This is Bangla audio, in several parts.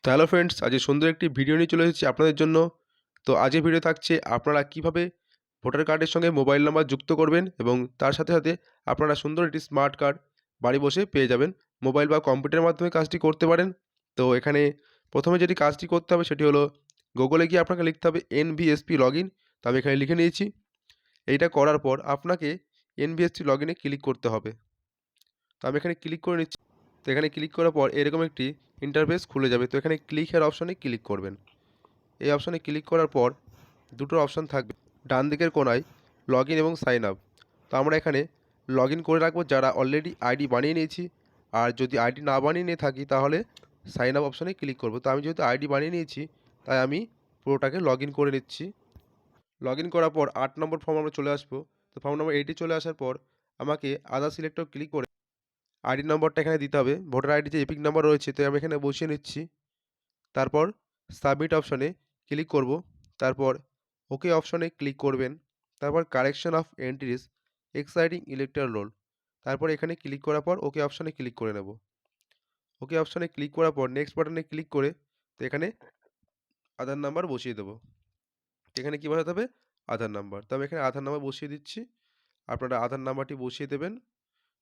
তো হ্যালো ফ্রেন্ডস, আজকে সুন্দর একটি ভিডিও নিয়ে চলে এসেছি আপনাদের জন্য। তো আজকের ভিডিও থাকছে আপনারা কিভাবে ভোটার কার্ডের সঙ্গে মোবাইল নাম্বার যুক্ত করবেন এবং তার সাথে সাথে আপনারা সুন্দর একটি স্মার্ট কার্ড বাড়ি বসে পেয়ে যাবেন। মোবাইল বা কম্পিউটারের মাধ্যমে কাজটি করতে পারেন। তো এখানে প্রথমে যেটি কাজটি করতে হবে সেটি হলো গুগলে গিয়ে আপনাকে লিখতে হবে NVSP লগইন। তো আমি এখানে লিখে নিয়েছি। এইটা করার পর আপনাকে NVSP লগইনে ক্লিক করতে হবে। তো আমি এখানে ক্লিক করে নিচ্ছি। তো এখানে ক্লিক করার পর এরকম একটি ইন্টারফেস খুলে যাবে। তো এখানে ক্লিক হেয়ার অপশনে ক্লিক করবেন। এই অপশনে ক্লিক করার পর দুটো অপশন থাকবে ডান দিকের কোণায় লগইন এবং সাইন আপ। তো আমরা এখানে লগইন করে রাখবো যারা অলরেডি আইডি বানিয়ে নিয়েছি। আর যদি আইডি না বানিয়ে নিয়ে থাকি তাহলে সাইন আপ অপশনে ক্লিক করব। তো আমি যেহেতু আইডি বানিয়ে নিয়েছি তাই আমি পুরোটাকে লগইন করে নিচ্ছি। লগইন করার পর 8 নম্বর ফর্ম আমরা চলে আসবো। তো ফর্ম নম্বর 8 চলে আসার পর আমাকে আধার সিলেক্টর ক্লিক করে আইডি নম্বরটা এখানে দিতে হবে। ভোটার আইডি যে এপিক নাম্বার রয়েছে তো আমি এখানে বসিয়ে নিচ্ছি। তারপর সাবমিট অপশনে ক্লিক করব। তারপর ওকে অপশনে ক্লিক করবেন। তারপর correction of entries exciting electoral roll. তারপর এখানে ক্লিক করার পর ওকে অপশনে ক্লিক করে নেব। ওকে অপশনে ক্লিক করার পর নেক্সট বাটনে ক্লিক করে তো এখানে আধার নাম্বার বসিয়ে দেবো। এখানে কী বসাতে হবে? আধার নাম্বার। তো আমি এখানে আধার নাম্বার বসিয়ে দিচ্ছি। আপনারা আধার নাম্বারটি বসিয়ে দেবেন।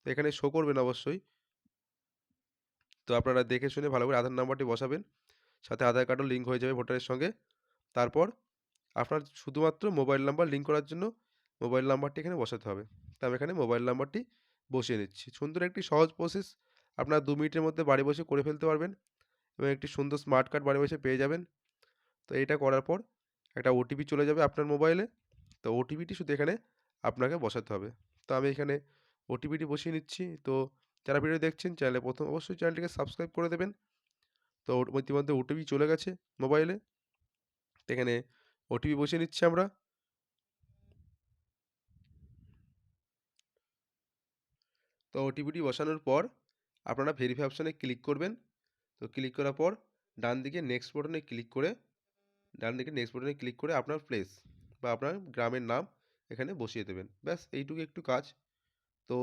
তো এখানে শো করবেন অবশ্যই। তো আপনারা দেখে শুনে ভালো করে আধার নাম্বারটি বসাবেন। সাথে আধার কার্ডও লিঙ্ক হয়ে যাবে ভোটারের সঙ্গে। তারপর আপনার শুধুমাত্র মোবাইল নাম্বার লিঙ্ক করার জন্য মোবাইল নাম্বারটি এখানে বসাতে হবে। তো আমি এখানে মোবাইল নাম্বারটি বসিয়ে নিচ্ছি। সুন্দর একটি সহজ প্রসেস আপনারা 2 মিনিটের মধ্যে বাড়ি বসে করে ফেলতে পারবেন এবং একটি সুন্দর স্মার্ট কার্ড বাড়ি বসে পেয়ে যাবেন। তো এটা করার পর একটা ওটিপি চলে যাবে আপনার মোবাইলে। তো ওটিপিটি শুধু এখানে আপনাকে বসাতে হবে। তো আমি এখানে ওটিপিটি বসিয়ে নিচ্ছি। তো যারা ভিডিও দেখছেন চ্যানেলে প্রথম অবশ্যই চ্যানেলটিকে সাবস্ক্রাইব করে দেবেন। তো ইতিমধ্যে ওটিপি চলে গেছে মোবাইলে। তো এখানে ওটিপি বসিয়ে নিচ্ছি আমরা। তো ওটিপিটি বসানোর পর আপনারা ভেরিফাই অপশনে ক্লিক করবেন। তো ক্লিক করার পর ডান দিকে নেক্সট বাটনে ক্লিক করে আপনার প্লেস বা আপনার গ্রামের নাম এখানে বসিয়ে দেবেন। ব্যাস এইটুকু একটু কাজ। তো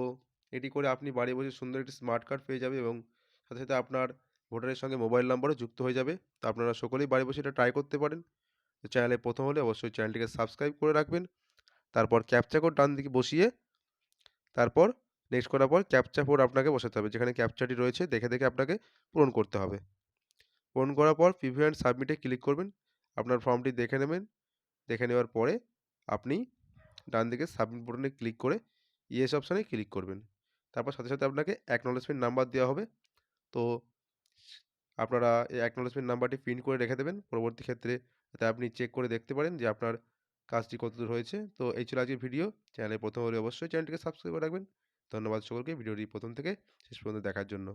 এটি করে আপনি বাড়ি বসে সুন্দর একটি স্মার্ট কার্ড পেয়ে যাবে এবং সাথে সাথে আপনার ভোটারের সঙ্গে মোবাইল নাম্বারও যুক্ত হয়ে যাবে। তো আপনারা সকলেই বাড়ি বসে এটা ট্রাই করতে পারেন। তো চ্যানেলে প্রথম হলে অবশ্যই চ্যানেলটিকে সাবস্ক্রাইব করে রাখবেন। তারপর ক্যাপচা কোড ডান দিকে বসিয়ে তারপর নেক্সট করার পর ক্যাপচা কোড আপনাকে বসাতে হবে। যেখানে ক্যাপচাটি রয়েছে দেখে দেখে আপনাকে পূরণ করতে হবে। পূরণ করার পর প্রিভিউ অ্যান্ড সাবমিটে ক্লিক করবেন। আপনার ফর্মটি দেখে নেবেন। দেখে নেওয়ার পরে আপনি ডান দিকে সাবমিট বাটনে ক্লিক করে ইয়েস অপশানে ক্লিক করবেন। তারপর সাথে সাথে আপনাকে অ্যাকনলেজমেন্ট নাম্বার দেওয়া হবে। তো আপনারা এই অ্যাকনলেজমেন্ট নাম্বারটি প্রিন্ট করে রেখে দেবেন পরবর্তী ক্ষেত্রে যাতে আপনি চেক করে দেখতে পারেন যে আপনার কাজটি কতদূর হয়েছে। তো এই ছিল আজকের ভিডিও। চ্যানেলে প্রথম হলে অবশ্যই চ্যানেলটিকে সাবস্ক্রাইব করে রাখবেন। ধন্যবাদ সকলকে ভিডিওটি প্রথম থেকে শেষ পর্যন্ত দেখার জন্য।